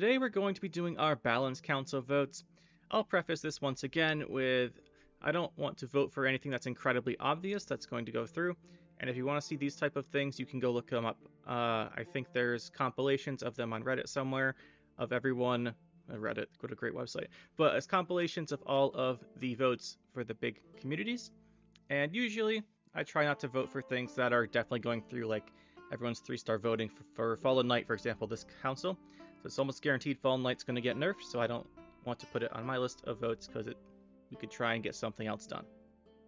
Today we're going to be doing our balance council votes. I'll preface this once again with I don't want to vote for anything that's incredibly obvious that's going to go through. And if you want to see these type of things, you can go look them up. I think there's compilations of them on Reddit somewhere of everyone. Reddit, what a great website. But it's compilations of all of the votes for the big communities. And usually I try not to vote for things that are definitely going through, like everyone's 3-star voting for Fallen Knight, for example, this council. So it's almost guaranteed Fallen Knight's going to get nerfed, so I don't want to put it on my list of votes because we could try and get something else done.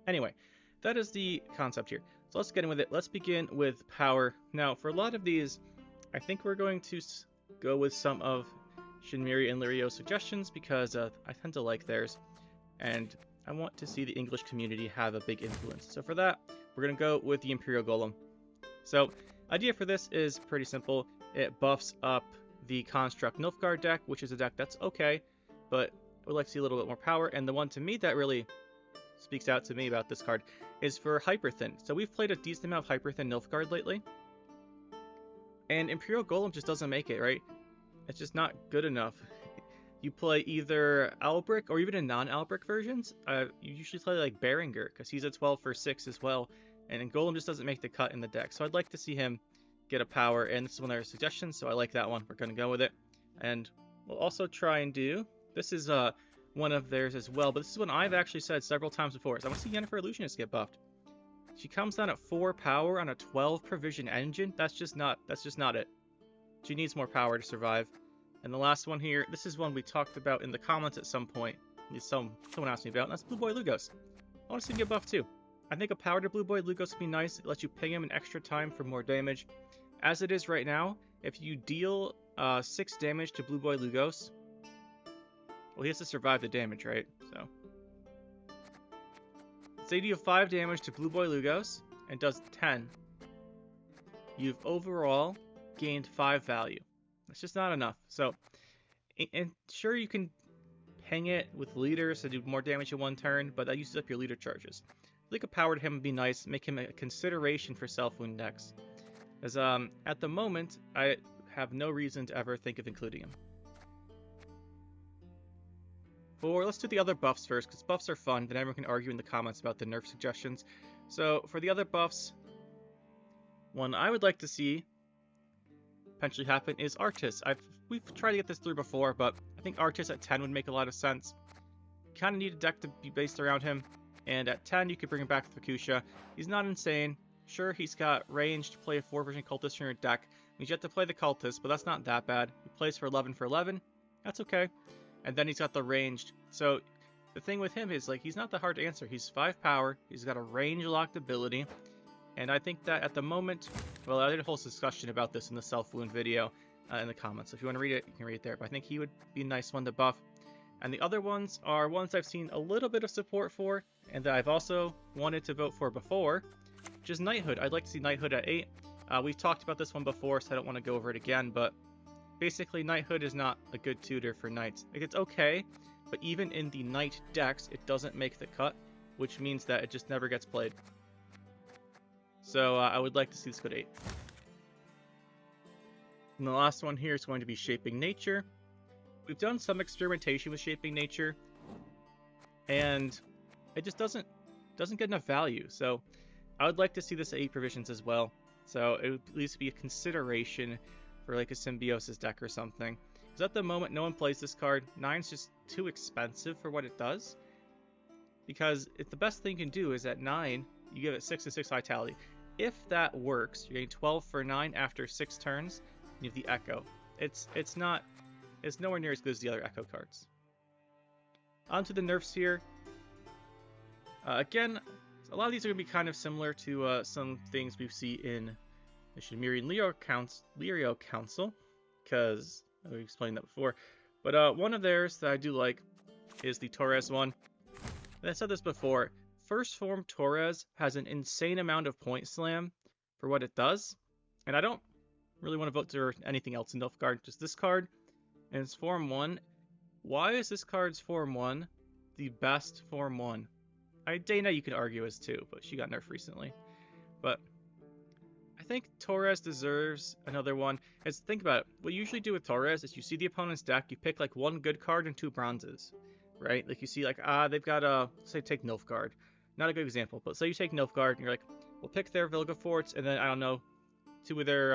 Anyway, that is the concept here. So let's get in with it. Let's begin with power. Now, for a lot of these, I think we're going to go with some of Shinmiri and Lirio's suggestions because I tend to like theirs, and I want to see the English community have a big influence. So for that, we're going to go with the Imperial Golem. So, idea for this is pretty simple. It buffs up the Construct Nilfgaard deck, which is a deck that's okay, but I would like to see a little bit more power. And the one to me that really speaks out to me about this card is for Hyperthin. So we've played a decent amount of Hyperthin Nilfgaard lately, and Imperial Golem just doesn't make it, right? It's just not good enough. You play either Albric or even in non-Albric versions. You usually play like Berengar because he's a 12 for 6 as well, and Golem just doesn't make the cut in the deck. So I'd like to see him get a power, and this is one of their suggestions, so I like that one. We're going to go with it. And we'll also try and do, this is one of theirs as well, but this is one I've actually said several times before, so I want to see Yennefer Illusionist get buffed. She comes down at 4 power on a 12 provision engine. That's just not it. She needs more power to survive. And the last one here, this is one we talked about in the comments at some point. Someone asked me about, and that's Blue Boy Lugos. I want to see him get buffed too. I think a power to Blue Boy Lugos would be nice. It lets you ping him an extra time for more damage. As it is right now, if you deal 6 damage to Blue Boy Lugos, well, he has to survive the damage, right? So, say you deal 5 damage to Blue Boy Lugos and does 10. You've overall gained 5 value. That's just not enough. So, and sure, you can ping it with leaders to do more damage in one turn, but that uses up your leader charges. I think a power to him would be nice, make him a consideration for self-wound decks. As at the moment, I have no reason to ever think of including him. Let's do the other buffs first, because buffs are fun, then everyone can argue in the comments about the nerf suggestions. So, for the other buffs, one I would like to see potentially happen is Artis. We've tried to get this through before, but I think Artis at 10 would make a lot of sense. You kind of need a deck to be based around him, and at 10 you could bring him back with Fukusha. He's not insane. Sure, he's got range to play a 4-version cultist in your deck. Means you have to play the cultist, but that's not that bad. He plays for 11 for 11. That's okay. And then he's got the ranged. So the thing with him is, like, he's not that hard to answer. He's 5 power. He's got a range locked ability. And I think that at the moment, well, I did a whole discussion about this in the self-wound video in the comments. So if you want to read it, you can read it there. But I think he would be a nice one to buff. And the other ones are ones I've seen a little bit of support for, and that I've also wanted to vote for before, which is Knighthood. I'd like to see Knighthood at 8. We've talked about this one before, so I don't want to go over it again, but basically Knighthood is not a good tutor for Knights. Like, it's okay, but even in the Knight decks, it doesn't make the cut, which means that it just never gets played. So I would like to see this go to 8. And the last one here is going to be Shaping Nature. We've done some experimentation with Shaping Nature, and it just doesn't get enough value. So I would like to see this at 8 provisions as well. So it would at least be a consideration for like a Symbiosis deck or something. Because at the moment, no one plays this card. 9's just too expensive for what it does. Because if the best thing you can do is at 9, you give it 6 and 6 vitality. If that works, you're getting 12 for 9 after 6 turns. And you have the Echo. It's nowhere near as good as the other Echo cards. On to the nerfs here. Again, a lot of these are going to be kind of similar to some things we see in the Shinmiri and Lirio Council, because we explained that before. But one of theirs that I do like is the Torres one. And I said this before. First Form Torres has an insane amount of point slam for what it does, and I don't really want to vote for anything else in Nilfgaard, just this card. And it's Form 1. Why is this card's Form 1 the best Form 1? Dana you could argue as too, but she got nerfed recently. But I think Torres deserves another one. Is think about it. What you usually do with Torres is you see the opponent's deck, you pick like one good card and two bronzes, right? Like you see like they've got say take Nilfgaard, not a good example, but say you take Nilfgaard and you're like, we'll pick their Vilga Forts and then I don't know, two of their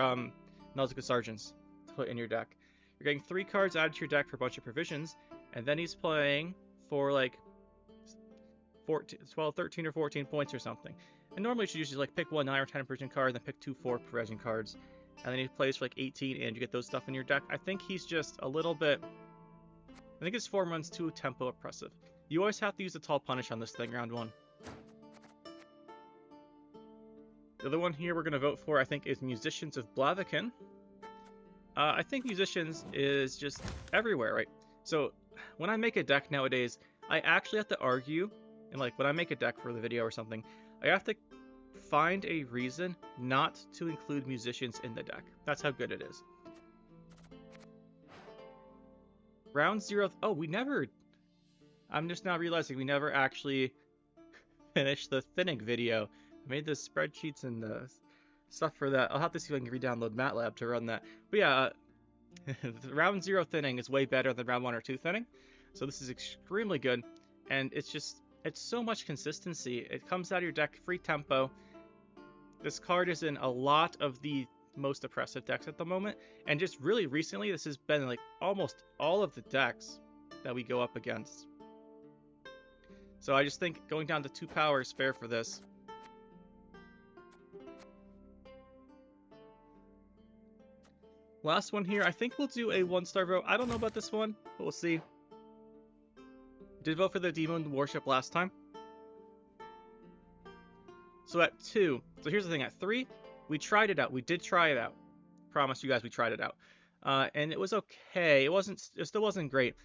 Nausicaa Sergeants to put in your deck. You're getting 3 cards added to your deck for a bunch of provisions, and then he's playing for like 12, 13, or 14 points or something. And normally you should usually like pick 1 9 or 10 provision card, then pick 2 4 provision cards, and then he plays for like 18, and you get those stuff in your deck. I think he's just a little bit. I think his form runs too tempo oppressive. You always have to use the Tall Punish on this thing round 1. The other one here we're going to vote for, I think, is Musicians of Blaviken. I think Musicians is just everywhere, right? So when I make a deck nowadays, I actually have to argue, and like when I make a deck for the video or something, I have to find a reason not to include Musicians in the deck. That's how good it is. Round 0. Oh, we never. I'm just now realizing we never actually finished the thinning video. I made the spreadsheets and the stuff for that. I'll have to see if I can re-download MATLAB to run that. But yeah, round 0 thinning is way better than round 1 or 2 thinning. So this is extremely good. And it's so much consistency. It comes out of your deck, free tempo. This card is in a lot of the most oppressive decks at the moment. And just really recently, this has been like almost all of the decks that we go up against. So I just think going down to 2 power is fair for this. Last one here, I think we'll do a 1-star vote. I don't know about this one, but we'll see. Did vote for the Dimun Warship last time. So at 2, so here's the thing, at 3, we tried it out. We did try it out. Promise you guys we tried it out. And it was okay. It still wasn't great.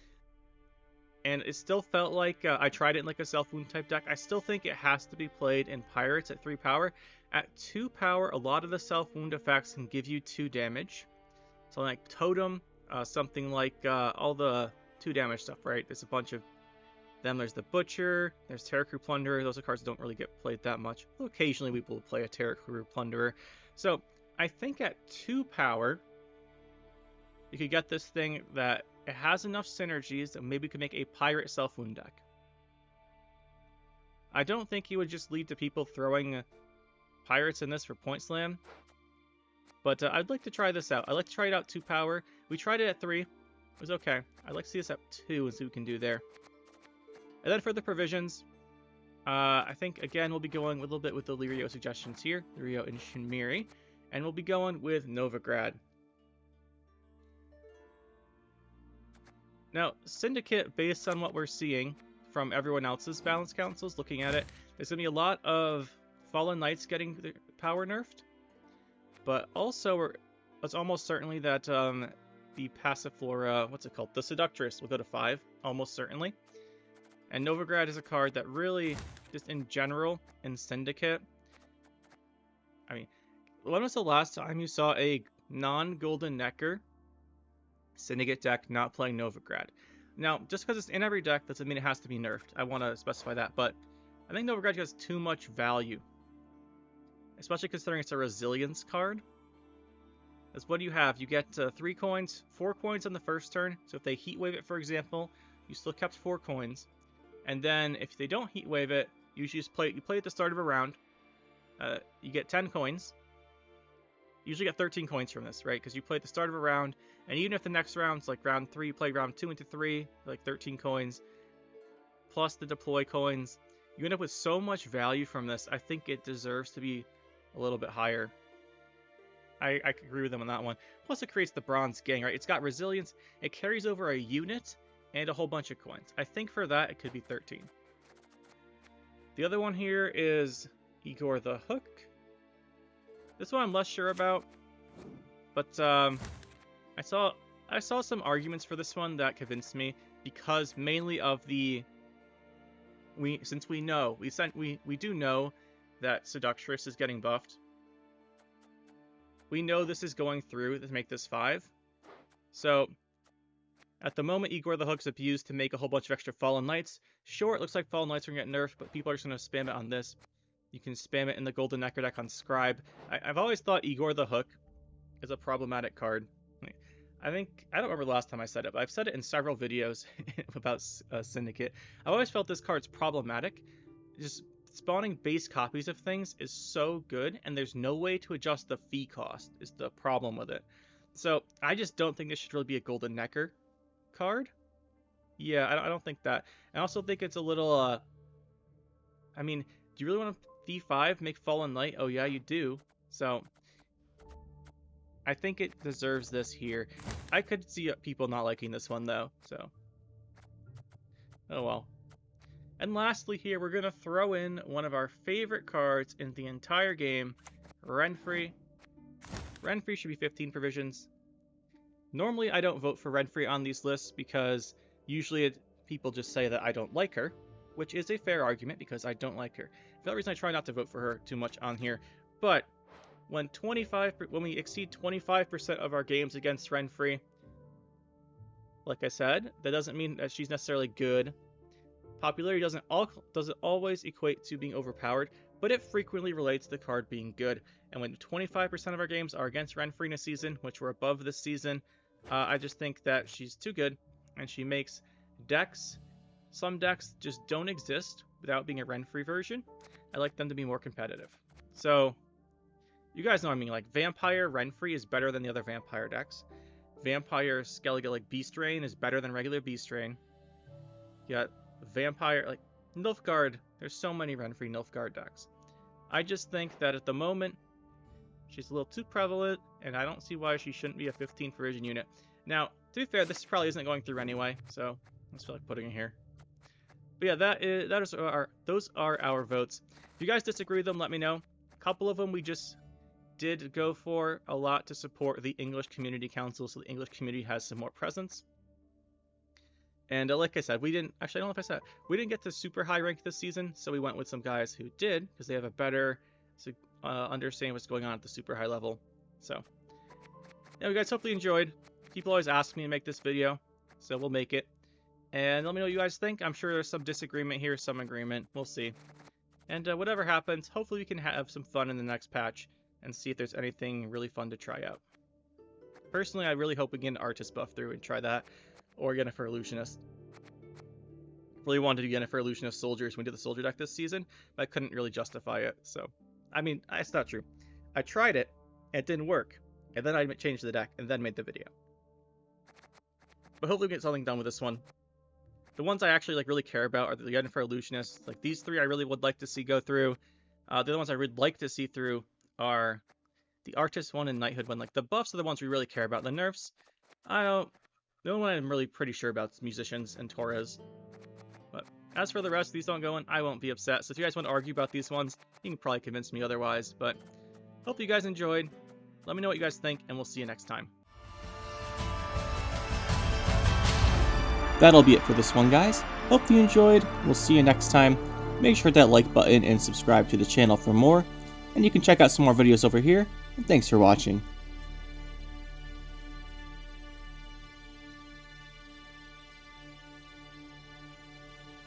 And it still felt like I tried it in like a self-wound type deck. I still think it has to be played in Pirates at 3 power. At 2 power, a lot of the self-wound effects can give you 2 damage. So like Totem, something like all the 2 damage stuff, right? There's a bunch of them. There's the Butcher, there's Terror Crew Plunderer. Those are cards that don't really get played that much. Occasionally we will play a Terror Crew Plunderer. So I think at 2 power, you could get this thing that it has enough synergies that maybe we could make a Pirate self-wound deck. I don't think he would just lead to people throwing Pirates in this for Point Slam. But I'd like to try this out. I'd like to try it out 2 power. We tried it at 3. It was okay. I'd like to see this at 2 and see what we can do there. And then for the provisions, I think, again, we'll be going a little bit with the Lirio suggestions here. Lirio and Shinmiri. And we'll be going with Novigrad. Now, Syndicate, based on what we're seeing from everyone else's balance councils, looking at it, there's going to be a lot of Fallen Knights getting the power nerfed. But also, it's almost certainly that the Passiflora, what's it called? The Seductress will go to 5, almost certainly. And Novigrad is a card that really, just in general, in Syndicate, I mean, when was the last time you saw a non-Golden Necker Syndicate deck not playing Novigrad? Now, just because it's in every deck doesn't mean it has to be nerfed. I want to specify that, but I think Novigrad has too much value. Especially considering it's a resilience card. That's what you have. You get 3 coins, 4 coins on the first turn. So if they heat wave it, for example, you still kept 4 coins. And then if they don't heat wave it, you just play at the start of a round. You get 10 coins. You usually get 13 coins from this, right? Because you play at the start of a round, and even if the next round's like round 3, you play round 2 into 3, like 13 coins, plus the deploy coins. You end up with so much value from this. I think it deserves to be a little bit higher. I agree with them on that one. Plus it creates the Bronze Gang, right? It's got resilience, it carries over a unit, and a whole bunch of coins. I think for that it could be 13. The other one here is Igor the Hook. This one I'm less sure about, but I saw some arguments for this one that convinced me, because mainly of the we do know that Seductress is getting buffed. We know this is going through to make this 5. So, at the moment, Igor the Hook's abused to make a whole bunch of extra Fallen Knights. Sure, it looks like Fallen Knights are going to get nerfed, but people are just going to spam it on this. You can spam it in the Golden Necker deck on Scribe. I've always thought Igor the Hook is a problematic card. I don't remember the last time I said it, but I've said it in several videos about Syndicate. I've always felt this card's problematic. Just spawning base copies of things is so good, and there's no way to adjust the fee cost is the problem with it. So I just don't think this should really be a Golden Necker card. Yeah, I don't think that. I also think it's a little, I mean, do you really want to fee 5, make Fallen Light? Oh yeah, you do. So I think it deserves this here. I could see people not liking this one though, so. Oh well. And lastly here, we're going to throw in one of our favorite cards in the entire game, Renfri. Renfri should be 15 provisions. Normally I don't vote for Renfri on these lists because usually people just say that I don't like her, which is a fair argument because I don't like her. For that reason I try not to vote for her too much on here. But when we exceed 25% of our games against Renfri, like I said, that doesn't mean that she's necessarily good. Popularity doesn't always equate to being overpowered, but it frequently relates to the card being good. And when 25% of our games are against Renfri in a season, which we're above this season, I just think that she's too good, and she makes decks. Some decks just don't exist without being a Renfri version. I like them to be more competitive. So you guys know what I mean, like Vampire Renfri is better than the other Vampire decks. Vampire Skellige like Beast Rain is better than regular Beast Rain. You got Vampire, like Nilfgaard, there's so many Renfri Nilfgaard decks. I just think that at the moment, she's a little too prevalent, and I don't see why she shouldn't be a 15 provision unit. Now, to be fair, this probably isn't going through anyway, so I just feel like putting it here. But yeah, those are our votes. If you guys disagree with them, let me know. A couple of them we just did go for a lot to support the English Community Council, so the English community has some more presence. And like I said, I don't know if I said, we didn't get to super high rank this season, so we went with some guys who did, because they have a better understanding what's going on at the super high level. So, yeah, you guys hopefully enjoyed. People always ask me to make this video, so we'll make it. And let me know what you guys think. I'm sure there's some disagreement here, some agreement. We'll see. And whatever happens, hopefully we can have some fun in the next patch and see if there's anything really fun to try out. Personally, I really hope we get an Artist buff through and try that. Or Yennefer Illusionist. Really wanted to do Yennefer Illusionist Soldiers when we did the Soldier deck this season, but I couldn't really justify it. So, I mean, it's not true. I tried it, and it didn't work. And then I changed the deck, and then made the video. But hopefully we get something done with this one. The ones I actually really care about are the Yennefer Illusionists. Like these three I really would like to see go through. The other ones I would like to see through are the Artist one and Knighthood one. Like the buffs are the ones we really care about. The nerfs, I don't. The only one I'm really pretty sure about is Musicians and Torres. But as for the rest, these don't go in, I won't be upset. So if you guys want to argue about these ones, you can probably convince me otherwise. But hope you guys enjoyed. Let me know what you guys think, and we'll see you next time. That'll be it for this one, guys. Hope you enjoyed. We'll see you next time. Make sure that like button and subscribe to the channel for more. And you can check out some more videos over here. And thanks for watching.